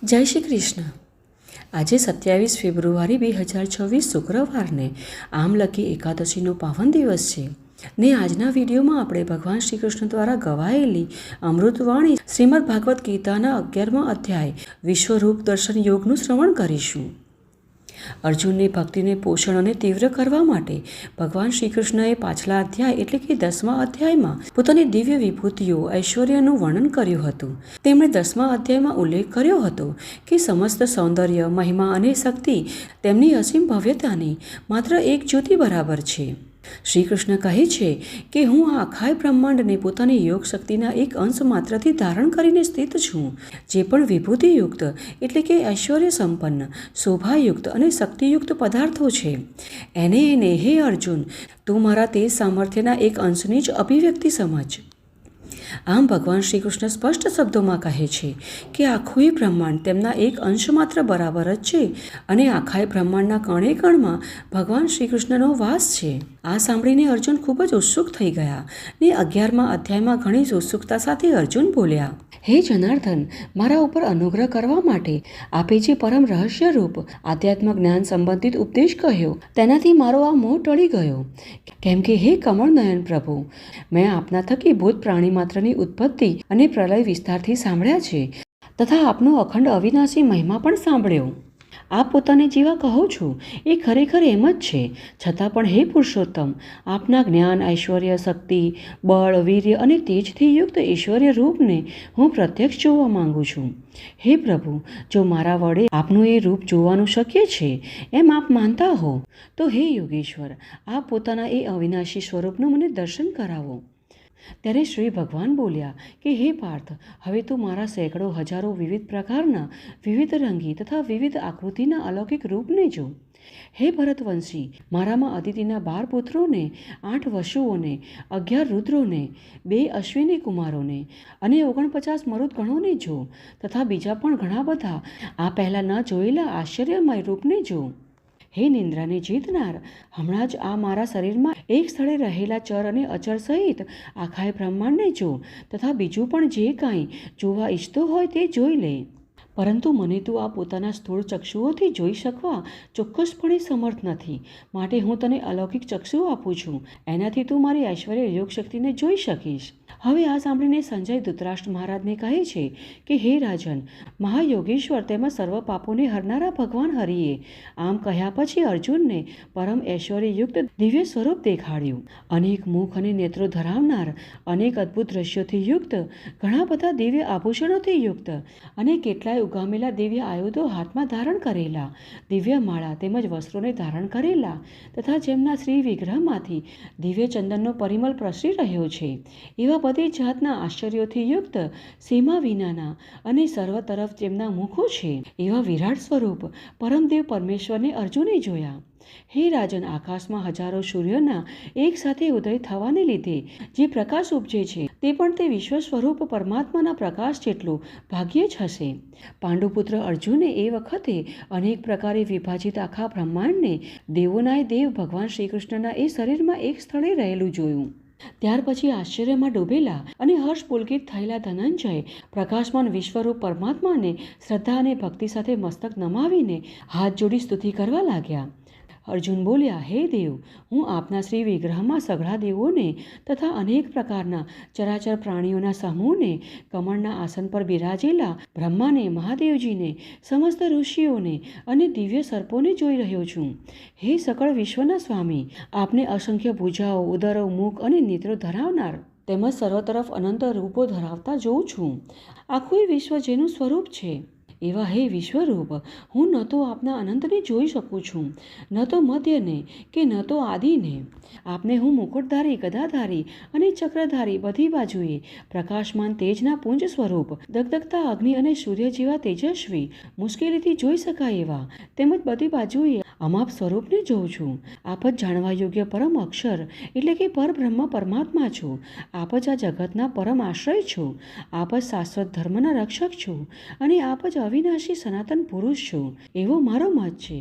જય શ્રી કૃષ્ણ. આજે 27 ફેબ્રુઆરી 2026 શુક્રવારને આમલકી એકાદશીનો પાવન દિવસ છે ને આજના વિડીયોમાં આપણે ભગવાન શ્રી કૃષ્ણ દ્વારા ગવાયેલી અમૃતવાણી શ્રીમદ ભાગવત ગીતાના 11મા અધ્યાય વિશ્વરૂપ દર્શન યોગનું શ્રવણ કરીશું. અર્જુનની ભક્તિને પોષણ અને તીવ્ર કરવા માટે ભગવાન શ્રી કૃષ્ણએ પાછલા અધ્યાય એટલે કે 10મા અધ્યાયમાં પોતાની દિવ્ય વિભૂતિઓ ઐશ્વર્યનું વર્ણન કર્યું હતું. તેમણે 10મા અધ્યાયમાં ઉલ્લેખ કર્યો હતો કે સમસ્ત સૌંદર્ય, મહિમા અને શક્તિ તેમની અસીમ ભવ્યતાની માત્ર એક જ્યોતિ બરાબર છે. શ્રી કૃષ્ણ કહે છે કે હું આ આખાય બ્રહ્માંડને પોતાની યોગ શક્તિના એક અંશ માત્રથી ધારણ કરીને સ્થિત છું. જે પણ વિભૂતિયુક્ત એટલે કે ઐશ્વર્ય સંપન્ન, શોભાયુક્ત અને શક્તિયુક્ત પદાર્થો છે એને હે અર્જુન, તું મારા તે સામર્થ્યના એક અંશની જ અભિવ્યક્તિ સમજ. આમ ભગવાન શ્રી કૃષ્ણ સ્પષ્ટ શબ્દોમાં કહે છે કે આખું બ્રહ્માંડ તેમના એક અંશ માત્ર બરાબર જ છે અને આખાય બ્રહ્માંડના કણે કણમાં ભગવાન શ્રી કૃષ્ણનો વાસ છે. આ સાંભળીને અર્જુન ખૂબ જ ઉત્સુક થઈ ગયા ને 11મા અધ્યાયમાં ઘણી જ ઉત્સુકતા સાથે અર્જુન બોલ્યા, હે જનાર્દન, મારા ઉપર અનુગ્રહ કરવા માટે આપે જે પરમ રહસ્યરૂપ આધ્યાત્મ જ્ઞાન સંબંધિત ઉપદેશ કહ્યો તેનાથી મારો આ મોહ ટળી ગયો. કેમ કે હે કમળનયન પ્રભુ, મેં આપના થકી ભૂત પ્રાણી માત્રની ઉત્પત્તિ અને પ્રલય વિસ્તારથી સાંભળ્યા છે તથા આપનો અખંડ અવિનાશી મહિમા પણ સાંભળ્યો. આપ પોતાને જેવા કહો છો એ ખરેખર એમ જ છે. છતાં પણ હે પુરુષોત્તમ, આપના જ્ઞાન, ઐશ્વર્ય, શક્તિ, બળ, વીર્ય અને તેજથી યુક્ત ઐશ્વર્ય રૂપને હું પ્રત્યક્ષ જોવા માંગુ છું. હે પ્રભુ, જો મારા વડે આપનું એ રૂપ જોવાનું શક્ય છે એમ આપ માનતા હો તો હે યોગેશ્વર, આપ પોતાના એ અવિનાશી સ્વરૂપનું મને દર્શન કરાવો. ત્યારે શ્રી ભગવાન બોલ્યા કે હે પાર્થ, હવે તું મારા સેંકડો હજારો વિવિધ પ્રકારના, વિવિધ રંગી તથા વિવિધ આકૃતિના અલૌકિક રૂપને જો. હે ભરતવંશી, મારામાં અદિતિના 12 પુત્રોને, 8 વશુઓને, 11 રુદ્રોને, 2 અશ્વિની કુમારોને અને 49 મરુદગણોને જો તથા બીજા પણ ઘણા બધા આ પહેલાં ન જોયેલા આશ્ચર્યમય રૂપને જો. હે નિંદ્રાને જીતનાર, હમણાં જ આ મારા શરીરમાં એક સ્થળે રહેલા ચર અને અચર સહિત આખાય બ્રહ્માંડને જો તથા બીજું પણ જે કાંઈ જોવા ઈચ્છતો હોય તે જોઈ લે. પરંતુ મને તું આ પોતાના સ્થૂળ ચક્ષુઓથી જોઈ શકવા ચોક્કસપણે સમર્થ નથી, માટે હું તને અલૌકિક ચક્ષુ આપું છું. એનાથી તું મારી ઐશ્વર્ય યોગ શક્તિને જોઈ શકીશ. હવે આ સાંભળીને સંજય ધૃતરાષ્ટ્ર મહારાજને કહે છે કે હે રાજન, મહાયોગેશ્વર તેમજ સર્વ પાપોને હરનારા ભગવાન હરિએ આમ કહ્યા પછી અર્જુનને પરમ ઐશ્વર્યયુક્ત દિવ્ય સ્વરૂપ દેખાડ્યું. અનેક મુખ અને નેત્રો ધરાવનાર, અનેક અદ્ભુત દ્રશ્યોથી યુક્ત, ઘણા બધા દિવ્ય આભૂષણોથી યુક્ત અને કેટલાય ઉગામેલા દિવ્ય આયુધો હાથમાં ધારણ કરેલા, દિવ્ય માળા તેમજ વસ્ત્રોને ધારણ કરેલા તથા જેમના શ્રી વિગ્રહમાંથી દિવ્ય ચંદનનો પરિમળ પ્રસરી રહ્યો છે એવા બધી જાતના આશ્ચર્યોથી યુક્ત, સીમા વિનાના અને સર્વ તરફ જેમના મુખો છે એવા વિરાટ સ્વરૂપ પરમદેવ પરમેશ્વરને અર્જુને જોયા. હે રાજન, આકાશમાં હજારો સૂર્યોના એક સાથે ઉદય થવાને લીધે જે પ્રકાશ ઉપજે છે તે પણ તે વિશ્વ સ્વરૂપ પરમાત્માના પ્રકાશ જેટલું ભાગ્યે જ હશે. પાંડુપુત્ર અર્જુને એ વખતે અનેક પ્રકારે વિભાજિત આખા બ્રહ્માંડને દેવોનાય દેવ ભગવાન શ્રી કૃષ્ણના એ શરીરમાં એક સ્થળે રહેલું જોયું. ત્યાર પછી આશ્ચર્યમાં ડૂબેલા અને હર્ષ પુલકિત થયેલા ધનંજય પ્રકાશમાન વિશ્વરૂપ પરમાત્માને શ્રદ્ધા અને ભક્તિ સાથે મસ્તક નમાવીને હાથ જોડી સ્તુતિ કરવા લાગ્યા. અર્જુન બોલ્યા, હે દેવ, હું આપના શ્રી વિગ્રહમાં સઘળા દેવોને તથા અનેક પ્રકારના ચરાચર પ્રાણીઓના સમૂહને, કમળના આસન પર બિરાજેલા બ્રહ્માને, મહાદેવજીને, સમસ્ત ઋષિઓને અને દિવ્ય સર્પોને જોઈ રહ્યો છું. હે સકળ વિશ્વના સ્વામી, આપને અસંખ્ય ભુજાઓ, ઉદરો, મુખ અને નેત્રો ધરાવનાર તેમજ સર્વ તરફ અનંત રૂપો ધરાવતા જોઉં છું. આખું વિશ્વ જેનું સ્વરૂપ છે એવા હે વિશ્વરૂપ, હું ન તો આપના અનંતને જોઈ શકું છું, ન તો મધ્યને કે ન તો આદિને. આપને હું મુકુટધારી, ગદાધારી અને ચક્રધારી, બધી બાજુએ પ્રકાશમાન તેજના પુંજ સ્વરૂપ, દગદગતા અગ્નિ અને સૂર્ય જેવા તેજસ્વી, મુશ્કેલીથી જોઈ શકાય એવા તેમજ બધી બાજુએ અમાપ સ્વરૂપને જોઉં છું. આપ જ જાણવા યોગ્ય પરમ અક્ષર એટલે કે પરબ્રહ્મ પરમાત્મા છો. આપ જ આ જગતના પરમ આશ્રય છો. આપ જ શાશ્વત ધર્મના રક્ષક છો અને આપ જ અવિનાશી સનાતન પુરુષ છો એવો મારો મત છે.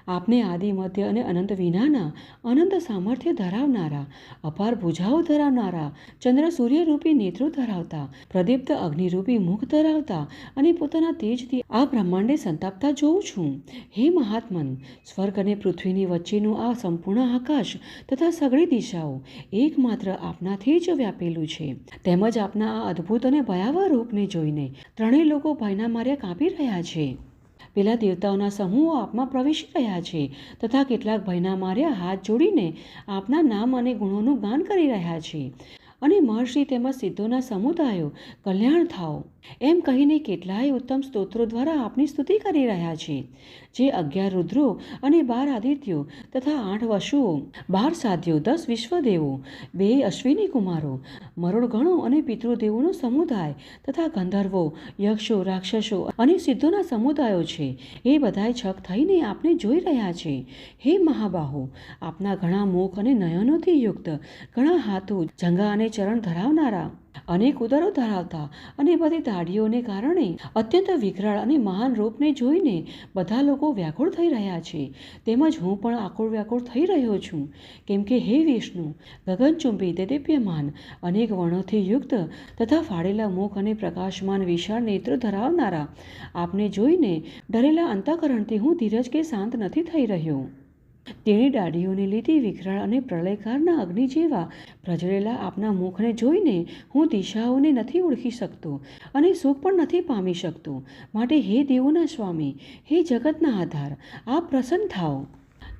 આપને આદિ, મધ્ય અને અનંત વિનાના અનંત સામર્થ્ય ધરાવનારા, અપાર ભુજાઓ ધરાવનારા, ચંદ્ર સૂર્યરૂપી નેત્રો ધરાવતા, પ્રદીપ્ત અગ્નિરૂપી મુખ ધરાવતા અને પોતાના તેજથી આ બ્રહ્માંડે સંતાપતા જોઉં છું. હે મહાત્મન, સ્વર્ગ અને પૃથ્વીની વચ્ચેનું આ સંપૂર્ણ આકાશ તથા સઘળી દિશાઓ એકમાત્ર આપનાથી જ વ્યાપેલું છે. તેમજ આપના આ અદ્ભુત અને ભયાવહ રૂપને જોઈને ત્રણેય લોકો ભયના માર્યા કાપી રહ્યા છે. પેલા દેવતાઓના સમૂહો આપમાં પ્રવેશી રહ્યા છે તથા કેટલાક ભયના માર્યા હાથ જોડીને આપના નામ અને ગુણોનું ગાન કરી રહ્યા છે. અને મહર્ષિ તેમજ સિદ્ધોના સમુદાયો કલ્યાણ થાઓ એમ કહીને કેટલાય ઉત્તમ સ્તોત્રો દ્વારા આપની સ્તુતિ કરી રહ્યા છે. જે 11 રુદ્રો અને 12 આદિત્યો તથા 8 વશુઓ, 12 સાધ્યો, 10 વિશ્વદેવો, 2 અશ્વિની કુમારો, મરોડ ગણો અને પિતૃદેવોનો સમુદાય તથા ગંધર્વો, યક્ષો, રાક્ષસો અને સિદ્ધોના સમુદાયો છે. એ બધાય છક થઈને આપને જોઈ રહ્યા છે. હે મહાબાહો, આપના ઘણા મુખ અને નયનોથી યુક્ત, ઘણા હાથો, જંઘા અને ચરણ ધરાવનારા, અનેક ઉદરો ધરાવતા અને બધી દાઢીઓને કારણે અત્યંત વિકરાળ અને મહાન રૂપને જોઈને બધા લોકો વ્યાકુળ થઈ રહ્યા છે. તેમજ હું પણ આકુળ વ્યાકુળ થઈ રહ્યો છું. કેમ કે હે વિષ્ણુ, ગગનચુંબી, દેદીપ્યમાન, અનેક વર્ણોથી યુક્ત તથા ફાડેલા મુખ અને પ્રકાશમાન વિશાળ નેત્રો ધરાવનારા આપને જોઈને ડરેલા અંતઃકરણથી હું ધીરજ કે શાંત નથી થઈ રહ્યો. તેની દાઢીઓને લીધે વિકરાળ અને પ્રલયકારના અગ્નિ જેવા પ્રજ્વલેલા આપના મુખને જોઈને હું દિશાઓને નથી ઓળખી શકતો અને સુખ પણ નથી પામી શકતો. માટે હે દેવોના સ્વામી, હે જગતના આધાર, આપ પ્રસન્ન થાઓ.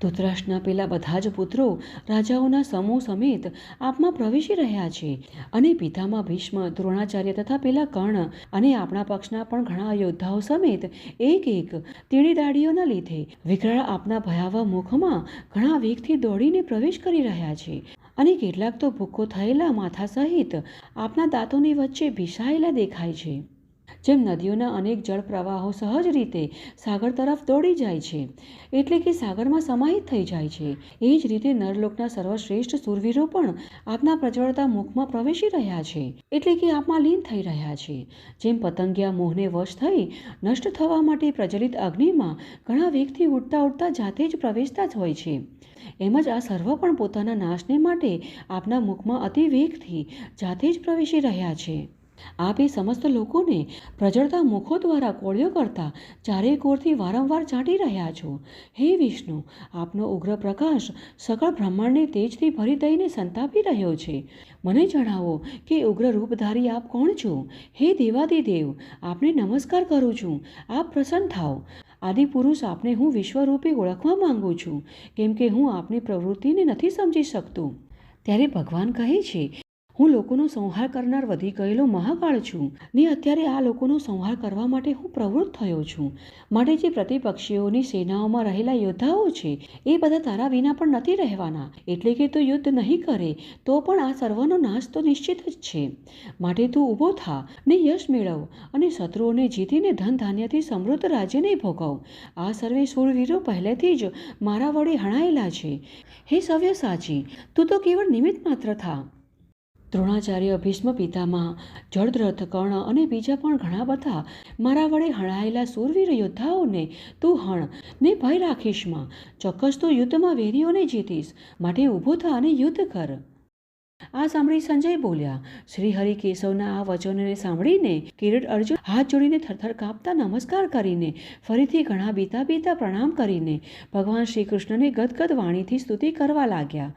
ધૃતરાષ્ટ્રના પેલા બધા જ પુત્રો રાજાઓના સમૂહ સમેત આપમાં પ્રવેશી રહ્યા છે. અને પિતામાં ભીષ્મ, દ્રોણાચાર્ય તથા પેલા કર્ણ અને આપણા પક્ષના પણ ઘણા યોદ્ધાઓ સમેત એક એક તેણી દાઢીઓના લીધે વિકરાળ આપના ભયાવહ મુખમાં ઘણા વેગથી દોડીને પ્રવેશ કરી રહ્યા છે. અને કેટલાક તો ભૂખ્ખો થયેલા માથા સહિત આપના દાંતોની વચ્ચે ભીસાયેલા દેખાય છે. જેમ નદીઓના અનેક જળ પ્રવાહો સહજ રીતે સાગર તરફ દોડી જાય છે, એટલે કે સાગરમાં સમાહિત થઈ જાય છે, એ જ રીતે નરલોકના સર્વશ્રેષ્ઠ શૂરવીરો પણ આપના પ્રજ્વળતા મુખમાં પ્રવેશી રહ્યા છે, એટલે કે આપમાં લીન થઈ રહ્યા છે. જેમ પતંગિયા મોહને વશ થઈ નષ્ટ થવા માટે પ્રજ્વલિત અગ્નિમાં ઘણા વેગથી ઉડતા ઉડતા જાતે જ પ્રવેશતા જ હોય છે, એમ જ આ સર્વ પણ પોતાના નાશને માટે આપના મુખમાં અતિ વેગથી જાતે જ પ્રવેશી રહ્યા છે. આપ એ સમસ્ત લોકોને પ્રજળતા મુખો દ્વારા કોળિયો કરતા ચારેય કોરથી વારંવાર ચાટી રહ્યા છો. હે વિષ્ણુ, આપનો ઉગ્ર પ્રકાશ સકળ બ્રહ્માંડને તેજથી ભરી દઈને સંતાપી રહ્યો છે. મને જણાવો કે ઉગ્ર રૂપધારી આપ કોણ છો? હે દેવાદિદેવ, આપને નમસ્કાર કરું છું. આપ પ્રસન્ન થાઓ. આદિપુરુષ આપને હું વિશ્વરૂપે ઓળખવા માંગુ છું, કેમ કે હું આપની પ્રવૃત્તિને નથી સમજી શકતો. ત્યારે ભગવાન કહે છે, હું લોકોનો સંહાર કરનાર વધી ગયેલો મહાકાળ છું ને અત્યારે આ લોકોનો સંહાર કરવા માટે હું પ્રવૃત્ત થયો છું. માટે જે પ્રતિપક્ષીઓની સેનાઓમાં રહેલા યોદ્ધાઓ છે એ બધા તારા વિના પણ નથી રહેવાના. એટલે કે તું યુદ્ધ નહીં કરે તો પણ આ સર્વનો નાશ તો નિશ્ચિત જ છે. માટે તું ઊભો થા ને યશ મેળવ અને શત્રુઓને જીતીને ધન ધાન્યથી સમૃદ્ધ રાજ્યને ભોગવ. આ સર્વે શૂરવીરો પહેલેથી જ મારા વડે હણાયેલા છે. હે સવ્યસાચી, તું તો કેવળ નિમિત્ત માત્ર થા. દ્રોણાચાર્ય, ભીષ્મ પિતામહ, જળદ્રથ, કર્ણ અને બીજા પણ ઘણા બધા મારા વડે હણાયેલા શૂરવીર યોદ્ધાઓને તું હણ ને ભય રાખીશમાં. ચોક્કસ તું યુદ્ધમાં વેરીઓને જીતીશ. માટે ઊભો થા અને યુદ્ધ કર. આ સાંભળી સંજય બોલ્યા. શ્રી હરિ કેશવના આ વચનોને સાંભળીને કિરીટ અર્જુન હાથ જોડીને થરથર કાપતા નમસ્કાર કરીને ફરીથી ઘણા બીતા બીતા પ્રણામ કરીને ભગવાન શ્રી કૃષ્ણને ગદગદ વાણીથી સ્તુતિ કરવા લાગ્યા.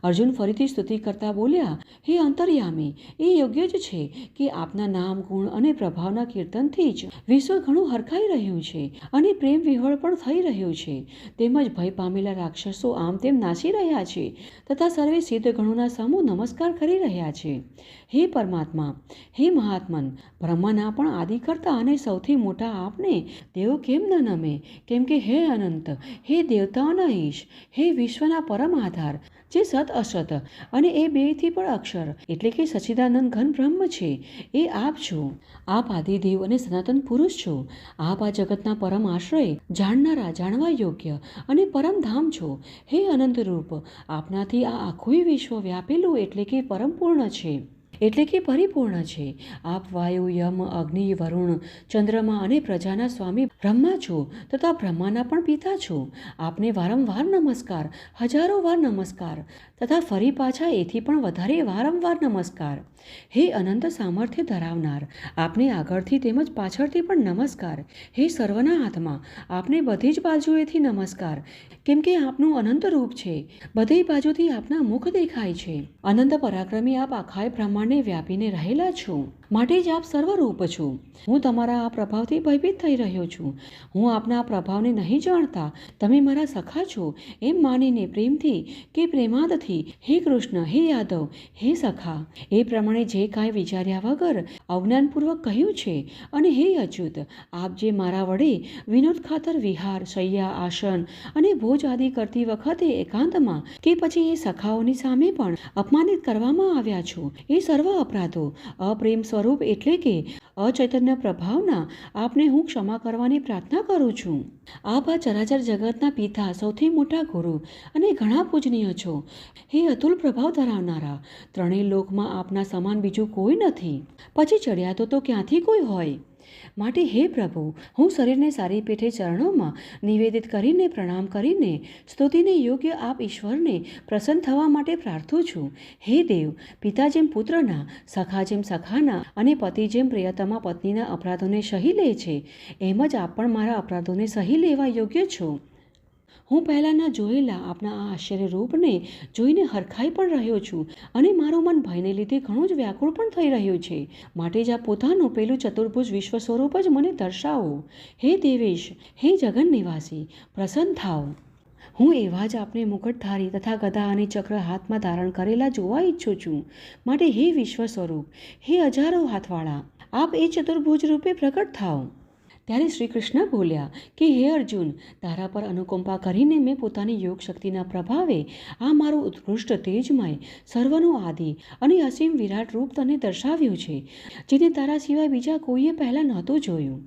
અર્જુન ફરીથી સ્તુતિ કરતા બોલ્યા, હે અંતર્યામી, એ યોગ્ય જ છે કે આપના નામ, ગુણ અને પ્રભાવના કીર્તનથી જ વિશ્વ ઘણું હરખાઈ રહ્યું છે અને પ્રેમ વિહવળ પણ થઈ રહ્યું છે. તેમજ ભય પામેલા રાક્ષસો આમ તેમ નાસી રહ્યા છે તથા સર્વે સિદ્ધ ગણોના સમૂહ નમસ્કાર કરી રહ્યા છે. હે પરમાત્મા, હે મહાત્મન, બ્રહ્માના પણ આદિ કરતા અને સૌથી મોટા આપને તેઓ કેમ ન નમે? કેમ કે હે અનંત, હે દેવતાઓના ઈશ, હે વિશ્વના પરમ આધાર, જે સત અસત અને એ બેથી પણ અક્ષર એટલે કે સચ્ચિદાનંદ ઘન બ્રહ્મ છે, એ આપ છો. આપ આદિદેવ અને સનાતન પુરુષ છો. આપ આ જગતના પરમ આશ્રય, જાણનારા, જાણવા યોગ્ય અને પરમ ધામ છો. હે અનંત રૂપ, આપનાથી આ આખું વિશ્વ વ્યાપેલું એટલે કે પરમ પૂર્ણ છે. એટલે કે પરિપૂર્ણ છે. આપ વાયુ, યમ, અગ્નિ, વરુણ, ચંદ્રમા અને પ્રજાના સ્વામી બ્રહ્મા છો તથા બ્રહ્માના પણ પિતા છો. આપને વારંવાર નમસ્કાર, હજારો વાર નમસ્કાર તથા ફરી પાછા એથી પણ વધારે વારંવાર નમસ્કાર. હે અનંત સામર્થ્ય ધરાવનાર, આપને આગળથી તેમજ પાછળથી પણ નમસ્કાર. હે સર્વના આત્મા, આપને બધી જ બાજુએથી નમસ્કાર, કેમ કે આપનું અનંત રૂપ છે. બધી બાજુથી આપના મુખ દેખાય છે. અનંત પરાક્રમી આપ આખાય બ્રહ્માંડને વ્યાપીને રહેલા છો, માટે જ આપ સર્વરૂપ છો. હું તમારા આ પ્રભાવથી ભયભીત થઈ રહ્યો છું. હું આપના આ પ્રભાવને નહીં જાણતા તમે મારા સખા છો એમ માનીને પ્રેમથી કે પ્રેમાદથી હે કૃષ્ણ, હે યાદવ, હે સખા એ પ્રમાણે જે કાંઈ વિચાર્યા વગર અજ્ઞાનપૂર્વક કહ્યું છે. અને હે અચ્યુત, આપ જે મારા વડે વિનોદ ખાતર વિહાર, શૈયા, આસન અને ભોજ આદિ કરતી વખતે એકાંતમાં કે પછી એ સખાઓની સામે પણ અપમાનિત કરવામાં આવ્યા છો, એ સર્વ અપરાધો અપ્રેમ સ્વરૂપ એટલે કે અચૈતન્ય પ્રભાવના આપને હું ક્ષમા કરવાની પ્રાર્થના કરું છું. આપ આ ચરાચર જગતના પિતા, સૌથી મોટા ગુરુ અને ઘણા પૂજનીય છો. હે અતુલ પ્રભાવ ધરાવનારા, ત્રણેય લોકમાં આપના સમાન બીજું કોઈ નથી. પછી ચડિયાતો તો ક્યાંથી કોઈ હોય. માટે હે પ્રભુ, હું શરીરને સારી પેઠે ચરણોમાં નિવેદિત કરીને પ્રણામ કરીને સ્તુતિને યોગ્ય આપ ઈશ્વરને પ્રસન્ન થવા માટે પ્રાર્થું છું. હે દેવ, પિતા જેમ પુત્રના, સખા જેમ સખાના અને પતિ જેમ પ્રિયતમા પત્નીના અપરાધોને સહી લે છે, એમ જ આપ પણ મારા અપરાધોને સહી લેવા યોગ્ય છો. હું પહેલાંના જોયેલા આપના આ આશ્ચર્ય રૂપને જોઈને હરખાઈ પણ રહ્યો છું અને મારું મન ભયને લીધે ઘણું જ વ્યાકુળ પણ થઈ રહ્યું છે. માટે જ આ પોતાનું પેલું ચતુર્ભુજ વિશ્વ સ્વરૂપ જ મને દર્શાવો. હે દેવેશ, હે જગન નિવાસી, પ્રસન્ન થાઓ. હું એવા જ આપને મુકટધારી તથા ગદા અને ચક્ર હાથમાં ધારણ કરેલા જોવા ઈચ્છું છું. માટે હે વિશ્વ સ્વરૂપ, હે હજારો હાથવાળા, આપ એ ચતુર્ભુજ રૂપે પ્રગટ થાઓ. ત્યારે શ્રી કૃષ્ણ બોલ્યા કે હે અર્જુન, તારા પર અનુકંપા કરીને મેં પોતાની યોગ શક્તિના પ્રભાવે આ મારું ઉત્કૃષ્ટ તેજમય, સર્વનું આદિ અને અસીમ વિરાટ રૂપ તને દર્શાવ્યું છે, જેને તારા સિવાય બીજા કોઈએ પહેલાં નહોતું જોયું.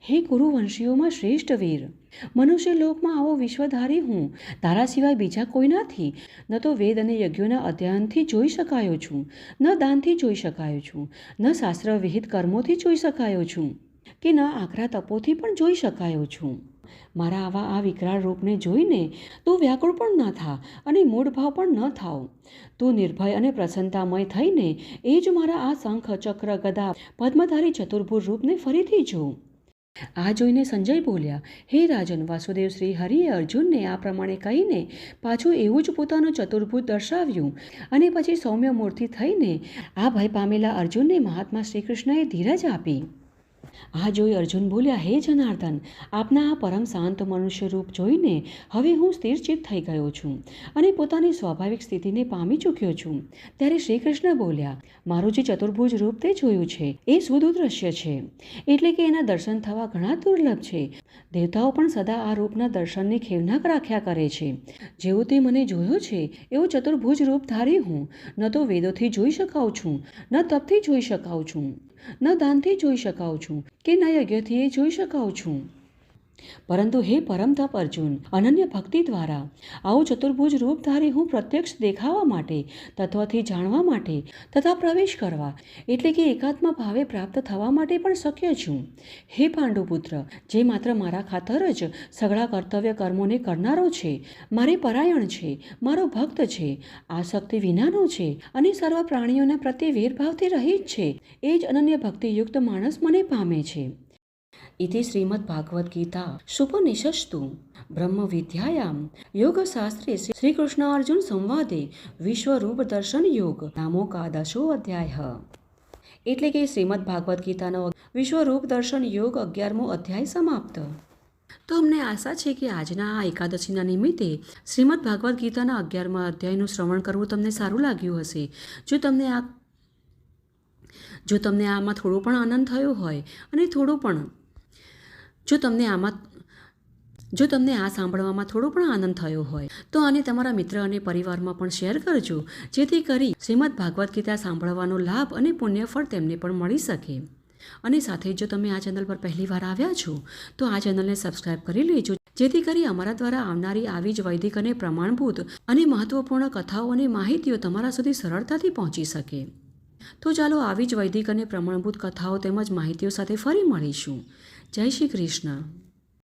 હે કુરુવંશીઓમાં શ્રેષ્ઠ વીર, મનુષ્ય લોકમાં આવો વિશ્વધારી હું તારા સિવાય બીજા કોઈ નથી. ન તો વેદ અને યજ્ઞોના અધ્યયનથી જોઈ શકાયો છું, ન દાનથી જોઈ શકાયો છું, ન શાસ્ત્ર વિહિત કર્મોથી જોઈ શકાયો છું, કે ન આકરા તપોથી પણ જોઈ શકાયો છું. મારા આવા આ વિકરાળ રૂપને જોઈને તું વ્યાકુળ પણ ન થા અને મૂઢભાવ પણ ન થાવ. તું નિર્ભય અને પ્રસન્નતામય થઈને એ જ મારા આ શંખ, ચક્ર, ગદા, પદ્મધારી ચતુર્ભુજ રૂપને ફરીથી જો. આ જોઈને સંજય બોલ્યા, હે રાજન, વાસુદેવ શ્રી હરિએ અર્જુનને આ પ્રમાણે કહીને પાછું એવું જ પોતાનું ચતુર્ભુજ દર્શાવ્યું અને પછી સૌમ્ય મૂર્તિ થઈને આ ભય પામેલા અર્જુનને મહાત્મા શ્રી કૃષ્ણએ ધીરજ આપી. આ જોઈ અર્જુન બોલ્યા, હે જનાર્દન, આપના આ પરમ શાંત મનુષ્ય રૂપ જોઈને હવે હું સ્થિરચિત્ત થઈ ગયો છું અને પોતાની સ્વાભાવિક સ્થિતિને પામી ચૂક્યો છું. ત્યારે શ્રી કૃષ્ણ બોલ્યા, મારું જે ચતુર્ભુજ રૂપ તે જોયું છે એ સુદૃશ્ય છે, એટલે કે એના દર્શન થવા ઘણા દુર્લભ છે. દેવતાઓ પણ સદા આ રૂપના દર્શનની ખેવનાક રાખ્યા કરે છે. જેવું તે મને જોયો છે એવું ચતુર્ભુજ રૂપ ધારી હું ન તો વેદોથી જોઈ શકાઉં છું, ન તપથી જોઈ શકાઉં છું, ન દાનથી જોઈ શકાઉં છું, કે ન યજ્ઞથી જોઈ શકાઉં છું. પરંતુ હે પરમ તપ અર્જુન, અનન્ય ભક્તિ દ્વારા આવું ચતુર્ભુજ રૂપ ધારી હું પ્રત્યક્ષ દેખાવા માટે, તત્વથી જાણવા માટે તથા પ્રવેશ કરવા એટલે કે એકાત્મ ભાવે પ્રાપ્ત થવા માટે પણ શક્ય છું. હે પાંડુપુત્ર, જે માત્ર મારા ખાતર જ સઘળા કર્તવ્ય કર્મોને કરનારો છે, મારે પરાયણ છે, મારો ભક્ત છે, આસક્તિ વિનાનો છે અને સર્વ પ્રાણીઓના પ્રત્યે વેરભાવથી રહિત છે, એ જ અનન્ય ભક્તિયુક્ત માણસ મને પામે છે. इति श्रीमद्भागवत गीता सुपनिषस्तु ब्रह्म विद्यायां योगशास्त्रे श्रीकृष्णार्जुन संवादे विश्वरूप दर्शन योग नामोकादशो अध्याय. એટલે કે શ્રીમદ ભાગવત ગીતાનો વિશ્વરૂપ દર્શન યોગ 11મો અધ્યાય સમાપ્ત. તો અમને આશા છે કે આજના આ એકાદશીના નિમિત્તે શ્રીમદ ભાગવત ગીતાના 11મા અધ્યાયનું શ્રવણ કરવું તમને સારું લાગ્યું હશે. જો તમને આમાં થોડો પણ આનંદ થયો હોય અને થોડું પણ જો તમને આ સાંભળવામાં થોડો પણ આનંદ થયો હોય તો આને તમારા મિત્ર અને પરિવારમાં પણ શેર કરજો, જેથી કરી શ્રીમદ ભાગવત ગીતા સાંભળવાનો લાભ અને પુણ્યફળ તેમને પણ મળી શકે. અને સાથે જો તમે આ ચેનલ પર પહેલીવાર આવ્યા છો તો આ ચેનલને સબસ્ક્રાઇબ કરી લેજો, જેથી કરી અમારા દ્વારા આવનારી આવી જ વૈદિક અને પ્રમાણભૂત અને મહત્વપૂર્ણ કથાઓ અને માહિતીઓ તમારા સુધી સરળતાથી પહોંચી શકે. તો ચાલો આવી જ વૈદિક અને પ્રમાણભૂત કથાઓ તેમજ માહિતીઓ સાથે ફરી મળીશું. જય શ્રી કૃષ્ણ.